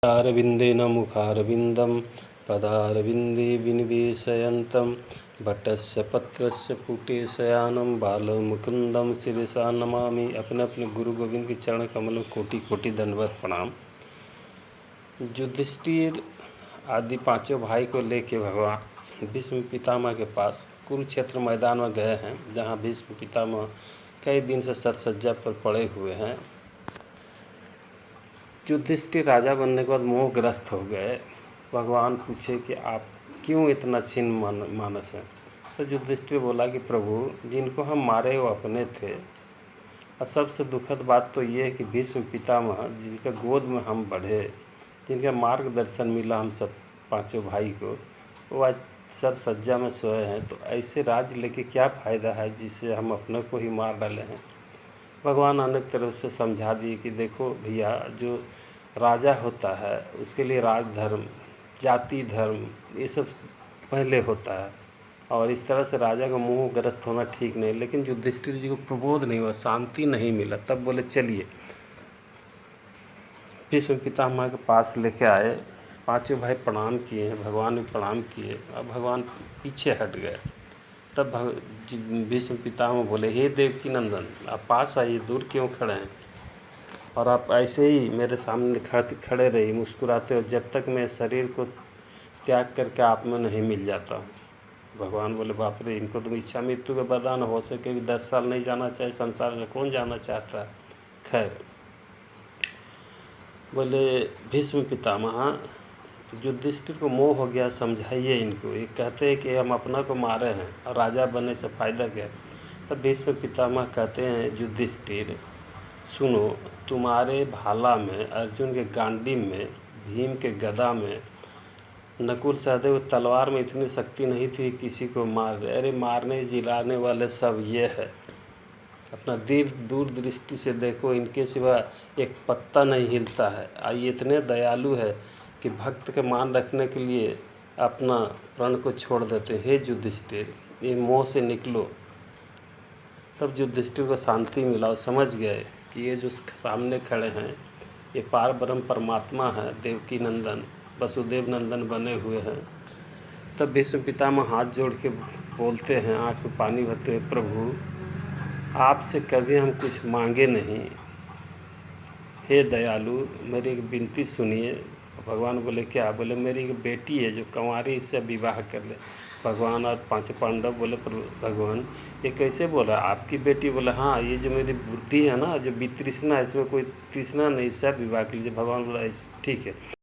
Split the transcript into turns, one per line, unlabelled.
अरविन्देन मुखारविन्दं पदारविन्दे विनिवेशयन्तं भट्टस्य पत्रस्य पुटे शयानं बालमुकुन्दं शिरसा नमामि। अपने अपने गुरु गोविंद के चरण कमल में कोटि कोटि दंडवत प्रणाम। युधिष्ठिर आदि पांचों भाई को लेके भगवान भीष्म पितामह के पास कुरुक्षेत्र मैदान में गए हैं, जहां भीष्म पितामह कई दिन से सरसज्जा पर पड़े हुए हैं। युधिष्ठिर राजा बनने के बाद मोहग्रस्त हो गए। भगवान पूछे कि आप क्यों इतना छिन्न मानस हैं? तो युधिष्ठिर बोला कि प्रभु, जिनको हम मारे वो अपने थे, और सबसे दुखद बात तो ये है कि भीष्म पितामह जिनके गोद में हम बढ़े, जिनका मार्गदर्शन मिला हम सब पांचों भाई को, वो आज सरसज्जा में सोए हैं। तो ऐसे राज्य लेके क्या फ़ायदा है जिससे हम अपने को ही मार डाले हैं। भगवान अनेक तरफ से समझा दिए कि देखो भैया, जो राजा होता है उसके लिए राजधर्म, जाति धर्म, ये सब पहले होता है, और इस तरह से राजा का मोहग्रस्त होना ठीक नहीं। लेकिन युधिष्ठिर जी को प्रबोध नहीं हुआ, शांति नहीं मिला। तब बोले चलिए, भीष्म पितामह के पास लेके आए। पांचों भाई प्रणाम किए हैं, भगवान भी प्रणाम किए, और भगवान पीछे हट गए। तब भीष्म पितामह बोले, हे देवकी नंदन, आप पास आइए, दूर क्यों खड़े हैं? और आप ऐसे ही मेरे सामने खड़े रहिए मुस्कुराते हो, जब तक मैं शरीर को त्याग करके आप में नहीं मिल जाता। भगवान बोले, बाप रे, इनको तो इच्छा मृत्यु का वरदान, हो सके भी 10 साल नहीं जाना चाहे संसार से, कौन जाना चाहता है। खैर, बोले भीष्म पितामह, युधिष्ठिर को मोह हो गया, समझाइए इनको। ये कहते हैं कि हम अपना को मारे हैं और राजा बनने से फ़ायदा क्या। तब भीष्म पितामह कहते हैं, युधिष्ठिर सुनो, तुम्हारे भाला में, अर्जुन के गांडीव में, भीम के गदा में, नकुल सहदेव तलवार में इतनी शक्ति नहीं थी किसी को मार दे। अरे मारने जिलाने वाले सब ये है। अपना दूर दृष्टि से देखो, इनके सिवा एक पत्ता नहीं हिलता है। ये इतने दयालु है कि भक्त के मान रखने के लिए अपना प्राण को छोड़ देते हैं। हे युधिष्ठिर, ये मोह से निकलो। तब युधिष्ठिर को शांति मिला और समझ गए कि ये जो सामने खड़े हैं ये पार ब्रह्म परमात्मा है, देवकी नंदन, वसुदेव नंदन बने हुए हैं। तब भीष्म पितामह हाथ जोड़ के बोलते हैं, आँख में पानी भरते हुए, प्रभु, आपसे कभी हम कुछ मांगे नहीं, हे दयालु, मेरी एक विनती सुनिए। भगवान बोले, क्या? बोले, मेरी एक बेटी है जो कंवारी, इससे विवाह कर ले। भगवान और पांचों पांडव बोले, भगवान ये कैसे बोला, आपकी बेटी? बोले, हाँ, ये जो मेरी बुद्धि है ना, जो वितृष्णा है, इसमें कोई तृष्णा नहीं, इससे विवाह कर लीजिए। भगवान बोला, ठीक है।